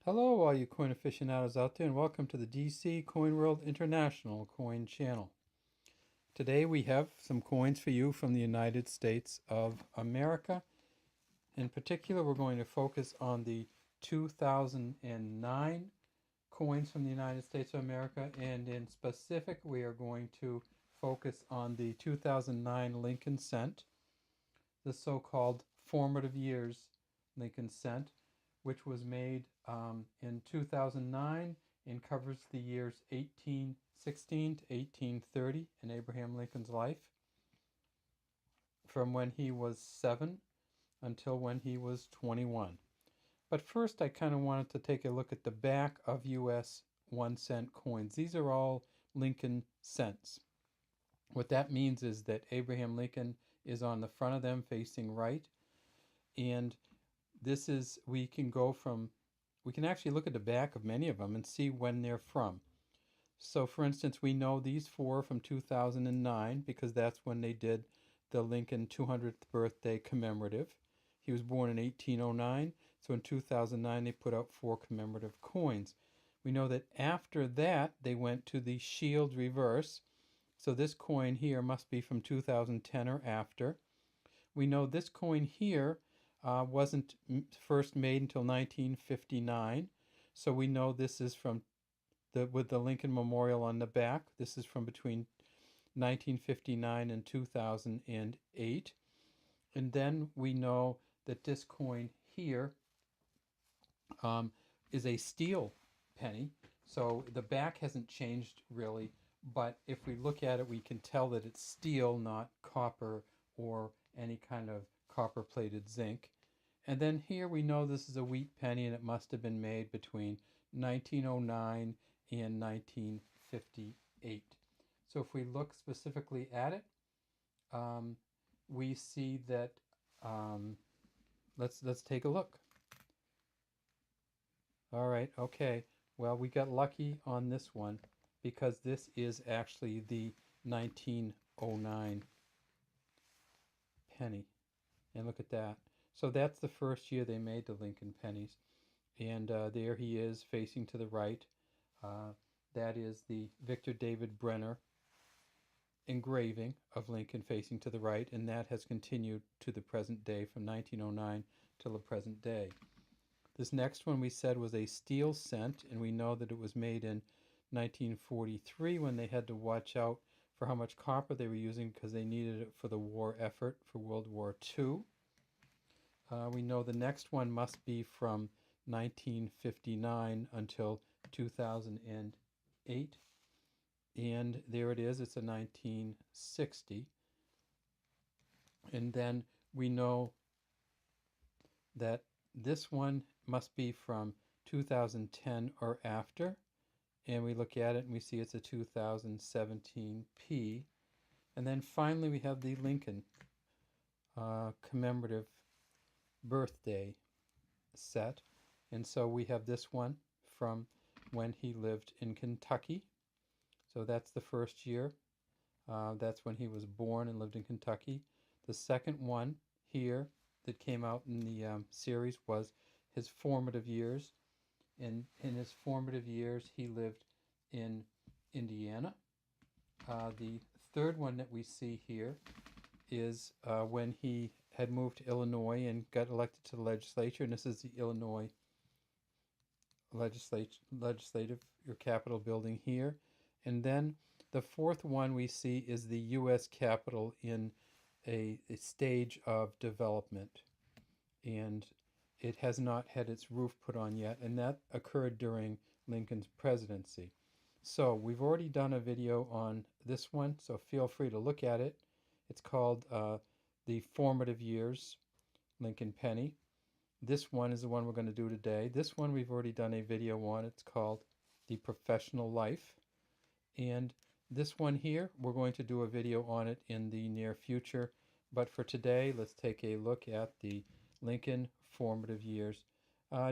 Hello, all you coin aficionados out there, and welcome to the DC Coin World International Coin Channel. Today we have some coins for you from the United States of America. In particular, we're going to focus on the 2009 coins from the United States of America, and in specific, we are going to focus on the 2009 Lincoln Cent, the so-called formative years Lincoln Cent, which was made in 2009 and covers the years 1816 to 1830 in Abraham Lincoln's life, from when he was 7 until when he was 21. But first, I kind of wanted to take a look at the back of U.S. 1-cent coins. These are all Lincoln cents. What that means is that Abraham Lincoln is on the front of them facing right, and this is, we can actually look at the back of many of them and see when they're from. So for instance, we know these four from 2009 because that's when they did the Lincoln 200th birthday commemorative. He was born in 1809, so in 2009 they put out 4 commemorative coins. We know that after that they went to the shield reverse, so this coin here must be from 2010 or after. We know this coin here wasn't first made until 1959, so we know this is from with the Lincoln Memorial on the back. This is from between 1959 and 2008. And then we know that this coin here is a steel penny, so the back hasn't changed really, but if we look at it, we can tell that it's steel, not copper or any kind of copper-plated zinc. And then here we know this is a wheat penny, and it must have been made between 1909 and 1958. So if we look specifically at it, we see that, let's take a look. All right, okay. Well, we got lucky on this one because this is actually the 1909 penny. And look at that. So that's the first year they made the Lincoln pennies. And there he is facing to the right. That is the Victor David Brenner engraving of Lincoln facing to the right, and that has continued to the present day from 1909 till the present day. This next one we said was a steel cent, and we know that it was made in 1943 when they had to watch out for how much copper they were using because they needed it for the war effort for World War II. We know the next one must be from 1959 until 2008. And there it is, it's a 1960. And then we know that this one must be from 2010 or after. And we look at it and we see it's a 2017 P. And then finally we have the Lincoln commemorative birthday set. And so we have this one from when he lived in Kentucky. So that's the first year. That's when he was born and lived in Kentucky. The second one here that came out in the series was his formative years. In his formative years, he lived in Indiana. The third one that we see here is when he had moved to Illinois and got elected to the legislature, and this is the Illinois legislative or Capitol building here. And then the fourth one we see is the U.S. Capitol in a stage of development, and it has not had its roof put on yet, and that occurred during Lincoln's presidency. So we've already done a video on this one, so feel free to look at it. It's called The Formative Years, Lincoln Penny. This one is the one we're going to do today. This one we've already done a video on. It's called The Professional Life. And this one here, we're going to do a video on it in the near future. But for today, let's take a look at the Lincoln Formative Years.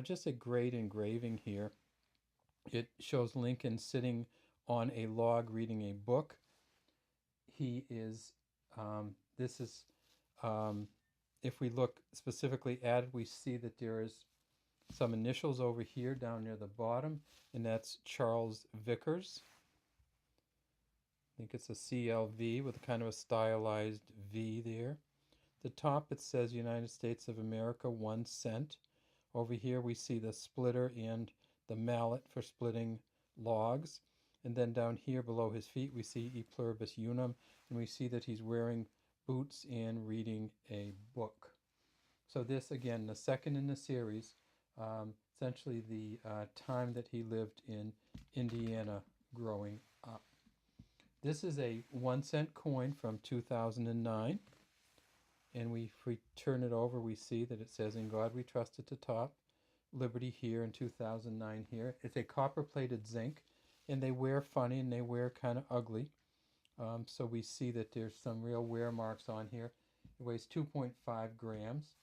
Just a great engraving here. It shows Lincoln sitting on a log reading a book. He is, this is, if we look specifically at it, we see that there is some initials over here down near the bottom, and that's Charles Vickers. I think it's a CLV with a kind of a stylized V there. The top it says United States of America 1 cent. Over here we see the splitter and the mallet for splitting logs. And then down here below his feet we see E pluribus unum, and we see that he's wearing boots and reading a book. So this, again, the second in the series, essentially the time that he lived in Indiana growing up. This is a 1 cent coin from 2009. And if we turn it over, we see that it says, "In God We Trust" at the top, Liberty here in 2009 here. It's a copper-plated zinc, and they wear funny and they wear kind of ugly. So we see that there's some real wear marks on here. It weighs 2.5 grams.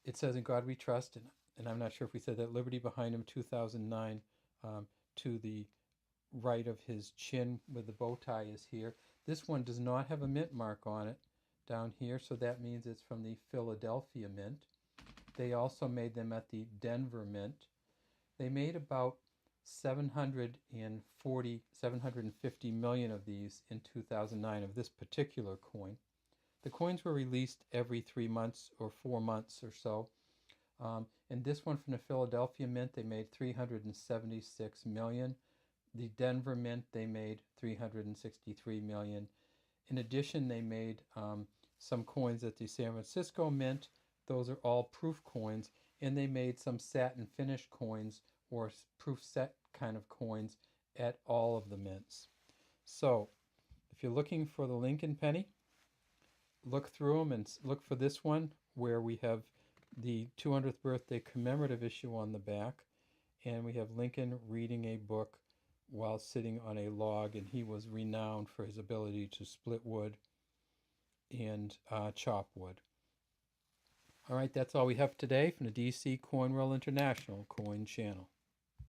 It says, "In God We Trust," and I'm not sure if we said that, Liberty behind him, 2009, to the right of his chin where the bow tie is here. This one does not have a mint mark on it down here, so that means it's from the Philadelphia Mint. They also made them at the Denver Mint. They made about 750 million of these in 2009 of this particular coin. The coins were released every 3 months or 4 months or so. And this one from the Philadelphia Mint, they made 376 million. The Denver Mint, they made 363 million. In addition, they made some coins at the San Francisco Mint. Those are all proof coins, and they made some satin finish coins or proof set kind of coins at all of the mints. So if you're looking for the Lincoln penny, look through them and look for this one where we have the 200th birthday commemorative issue on the back, and we have Lincoln reading a book while sitting on a log, and he was renowned for his ability to split wood and chop wood. All right, that's all we have today from the DC Coin World International Coin Channel.